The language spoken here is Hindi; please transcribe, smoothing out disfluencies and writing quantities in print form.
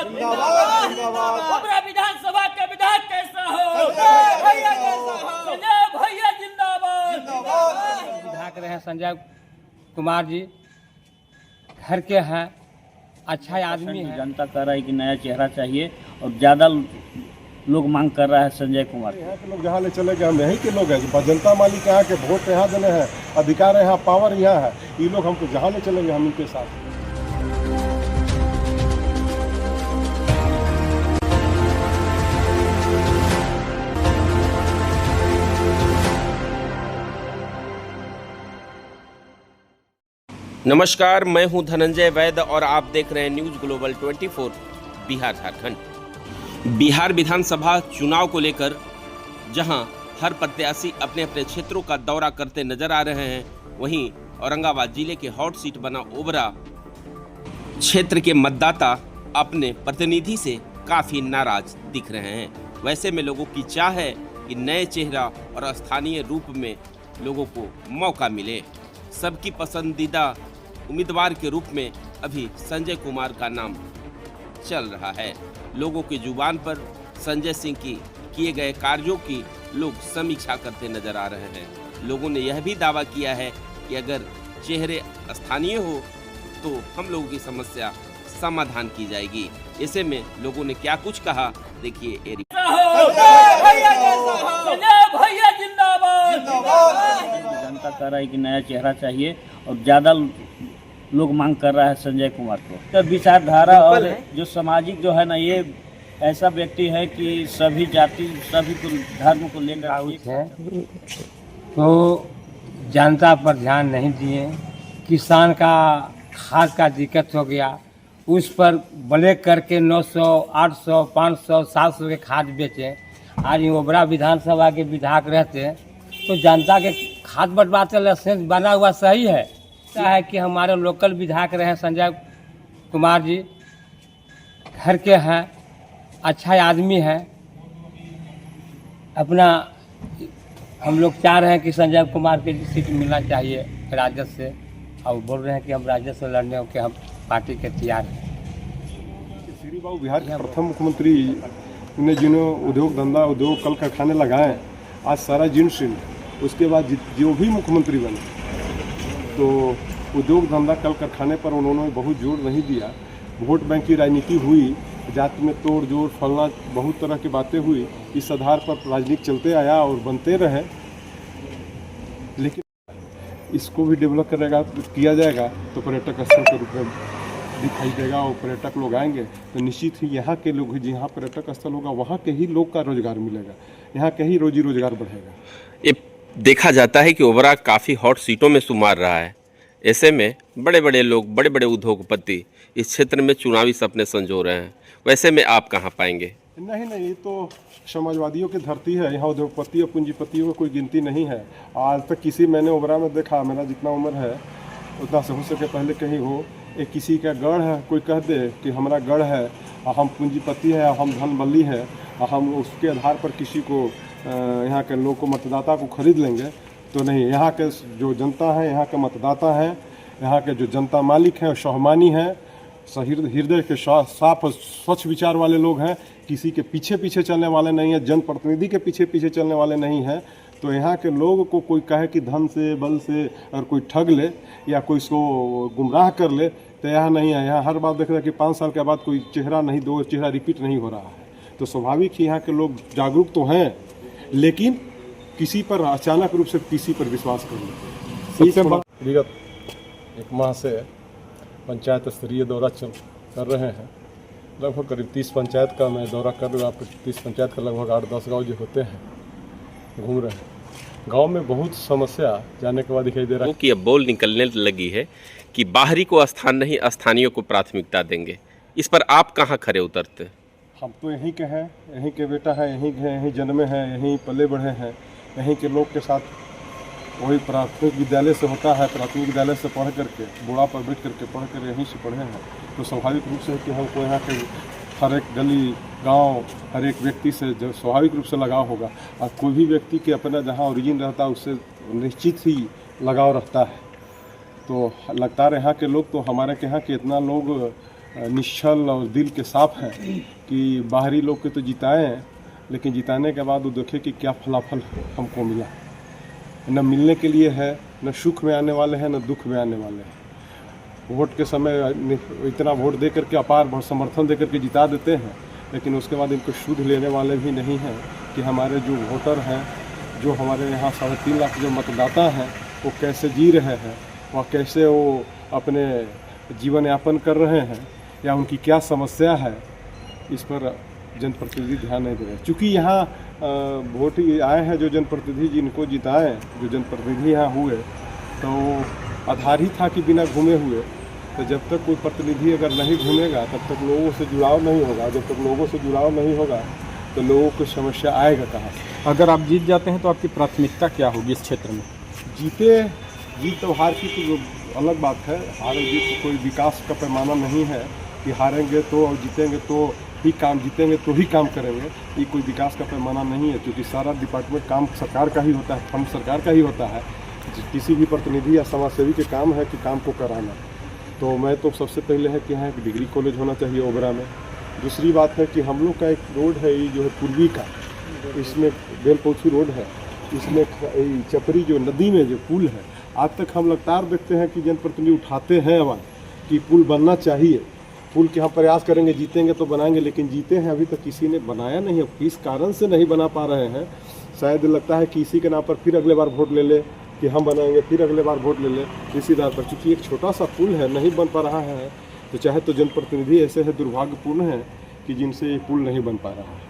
जिंदाबाद जिंदाबाद। ओबरा विधानसभा के विधायक कैसा हो? संजय भैया जिंदाबाद। विधायक रहे संजय कुमार जी, घर के हैं, अच्छा आदमी है। जनता कह रहा है कि नया चेहरा चाहिए और ज़्यादा लोग मांग कर रहा है संजय कुमार। यहाँ के लोग जहाँ ले चले गए, हम यहीं के लोग हैं, जनता मालिक यहाँ के, वोट यहाँ देने हैं, अधिकार यहाँ, पावर यहाँ है। ये लोग हमको जहाँ ले चलेंगे हम इनके साथ। नमस्कार, मैं हूं धनंजय वैद्य और आप देख रहे हैं न्यूज़ ग्लोबल 24 बिहार झारखंड। बिहार विधानसभा चुनाव को लेकर जहां हर प्रत्याशी अपने अपने क्षेत्रों का दौरा करते नजर आ रहे हैं, वहीं औरंगाबाद जिले के हॉट सीट बना ओबरा क्षेत्र के मतदाता अपने प्रतिनिधि से काफ़ी नाराज दिख रहे हैं। वैसे में लोगों की चाह है कि नए चेहरा और स्थानीय रूप में लोगों को मौका मिले। सबकी पसंदीदा उम्मीदवार के रूप में अभी संजय कुमार का नाम चल रहा है। लोगों की जुबान पर संजय सिंह की किए गए कार्यों की लोग समीक्षा करते नजर आ रहे हैं। लोगों ने यह भी दावा किया है कि अगर चेहरे स्थानीय हो तो हम लोगों की समस्या समाधान की जाएगी। ऐसे में लोगों ने क्या कुछ कहा, देखिए। संजय भैया जिंदाबाद। जनता कह रहा है कि नया चेहरा चाहिए और ज़्यादा लोग मांग कर रहा है संजय कुमार को। तो विचारधारा और जो सामाजिक जो है ना, ये ऐसा व्यक्ति है कि सभी जाति सभी को धर्म को लेकर है तो जनता पर ध्यान नहीं दिए। किसान का खाद का दिक्कत हो गया, उस पर ब्लैक करके 900, 800, 500, 700 के खाद बेचे। आज ओबरा विधानसभा के विधायक रहते तो जनता के खाद बंटवाते लाइसेंस बना हुआ सही है। क्या है कि हमारे लोकल विधायक रहे संजय कुमार जी, घर के हैं, अच्छा आदमी है। अपना हम लोग चाह रहे हैं कि संजय कुमार के सीट मिलना चाहिए राजद से, और बोल रहे हैं कि हम राजद से लड़ने के हम पार्टी के तैयार हैं। श्री बाबू बिहार के प्रथम मुख्यमंत्री ने जिन्होंने उद्योग धंधा उद्योग कल कारखाने लगाए, आज सारा जिन उसके बाद जो भी मुख्यमंत्री बने तो उद्योग धंधा कल कारखाने पर उन्होंने बहुत जोर नहीं दिया। वोट बैंक की राजनीति हुई, जाति में तोड़ जोड़ फलना बहुत तरह की बातें हुई। इस आधार पर राजनीति चलते आया और बनते रहे, लेकिन इसको भी डेवलप करेगा किया जाएगा तो पर्यटक स्थल के रूप में दिखाई देगा और पर्यटक लोग आएंगे तो निश्चित ही यहाँ के लोग, जहाँ पर्यटक स्थल होगा वहाँ के ही लोग का रोजगार मिलेगा, यहाँ के ही रोजी रोजगार बढ़ेगा। ये देखा जाता है कि ओबरा काफ़ी हॉट सीटों में शुमार रहा है। ऐसे में बड़े बड़े लोग, बड़े बड़े उद्योगपति इस क्षेत्र में चुनावी सपने संजो रहे हैं। वैसे में आप कहाँ पाएंगे? नहीं, ये तो समाजवादियों की धरती है। यहाँ उद्योगपति और पूंजीपतियों की कोई गिनती नहीं है। आज तक किसी मैंने ओबरा में देखा, मेरा जितना उम्र है उतना से हो सके पहले कहीं हो, एक किसी का गढ़ है, कोई कह दे कि हमारा गढ़ है, हम पूंजीपति है, हम धनबली है, हम उसके आधार पर किसी को यहाँ के लोग को मतदाता को खरीद लेंगे तो नहीं। यहाँ के जो जनता है, यहाँ के मतदाता हैं, यहाँ के जो जनता मालिक हैं, स्वाभिमानी हैं, हृदय के साफ स्वच्छ विचार वाले लोग हैं, किसी के पीछे पीछे चलने वाले नहीं हैं, जनप्रतिनिधि के पीछे पीछे चलने वाले नहीं हैं। तो यहाँ के लोग को कोई कहे कि धन से बल से अगर कोई ठग ले या कोई इसको गुमराह कर ले तो यहाँ नहीं है। यहाँ हर बात देख रहे हैं कि 5 साल के बाद कोई चेहरा नहीं, 2 चेहरा रिपीट नहीं हो रहा है। तो स्वाभाविक ही यहाँ के लोग जागरूक तो हैं, लेकिन किसी पर अचानक रूप से किसी पर विश्वास कर लेते हैं। विगत 1 माह से पंचायत स्तरीय दौरा कर रहे हैं। लगभग करीब 30 पंचायत का मैं दौरा कर रहा हूँ। आपको 30 पंचायत का लगभग 8-10 गाँव जो होते हैं घूम रहे हैं। गांव में बहुत समस्या जाने के बाद दिखाई दे रहा है कि अब बोल निकलने लगी है कि बाहरी को स्थान नहीं, स्थानीय को प्राथमिकता देंगे। इस पर आप कहाँ खड़े उतरते? हम तो यहीं के हैं, यहीं के बेटा है, यहीं जन्मे हैं, यहीं पले बढ़े हैं, यहीं के लोग के साथ वही प्राथमिक विद्यालय से होता है। प्राथमिक विद्यालय से पढ़ करके बुढ़ा पर बैठ करके पढ़ कर यहीं से पढ़े हैं। तो स्वाभाविक रूप से कि हमको यहाँ के हर एक गली गांव, हर एक व्यक्ति से जो स्वाभाविक रूप से लगाव होगा। और कोई भी व्यक्ति के अपना जहाँ ओरिजिन रहता है उससे निश्चित ही लगाव रहता है। तो लगता है यहाँ के लोग तो हमारे के यहाँ के इतना लोग निश्चल और दिल के साफ हैं कि बाहरी लोग के तो जिताए हैं, लेकिन जिताने के बाद वो देखे कि क्या फलाफल हमको मिला। न मिलने के लिए है, न सुख में आने वाले हैं, न दुख में आने वाले हैं। वोट के समय इतना वोट दे करके अपार समर्थन दे करके जिता देते हैं, लेकिन उसके बाद इनको शुद्ध लेने वाले भी नहीं हैं कि हमारे जो वोटर हैं, जो हमारे यहाँ 3.5 लाख जो मतदाता हैं, वो कैसे जी रहे हैं और कैसे वो अपने जीवन यापन कर रहे हैं या उनकी क्या समस्या है, इस पर जनप्रतिनिधि ध्यान नहीं दे रहे। चूँकि यहाँ वोट आए हैं जो जनप्रतिनिधि जिनको जिताएं, जो जनप्रतिनिधि यहाँ हुए, तो आधार ही था कि बिना घूमे हुए, तो जब तक कोई प्रतिनिधि अगर नहीं घूमेगा तब तक लोगों से जुड़ाव नहीं होगा। जब तक लोगों से जुड़ाव नहीं होगा तो लोगों को समस्या आएगा कहाँ से। अगर आप जीत जाते हैं तो आपकी प्राथमिकता क्या होगी इस क्षेत्र में? जीत और हार की तो अलग बात है। हार जीत कोई विकास का पैमाना नहीं है कि हारेंगे तो और जीतेंगे तो ही काम, जीतेंगे तो ही काम करेंगे, ये कोई विकास का पैमाना नहीं है। क्योंकि सारा डिपार्टमेंट काम सरकार का ही होता है, फंड सरकार का ही होता है। किसी भी प्रतिनिधि या समाजसेवी के काम है कि काम को कराना। तो मैं तो सबसे पहले है कि यहाँ एक डिग्री कॉलेज होना चाहिए ओबरा में। दूसरी बात है कि हम लोग का एक रोड है, ये जो है पूर्वी का, इसमें बेलपोछू रोड है, इसमें चपरी जो नदी में जो पुल है, आज तक हम लगातार देखते हैं कि जनप्रतिनिधि उठाते हैं आवाज़ कि पुल बनना चाहिए। पुल के हम प्रयास करेंगे, जीतेंगे तो बनाएंगे, लेकिन जीते हैं अभी तक किसी ने बनाया नहीं है। किस कारण से नहीं बना पा रहे हैं, शायद लगता है कि इसी के नाम पर फिर अगले बार वोट ले ले कि हम बनाएंगे, फिर अगले बार वोट ले ले, इसी आधार पर। चूँकि एक छोटा सा पुल है, नहीं बन पा रहा है, तो चाहे तो जनप्रतिनिधि ऐसे है दुर्भाग्यपूर्ण है कि जिनसे ये पुल नहीं बन पा रहा है।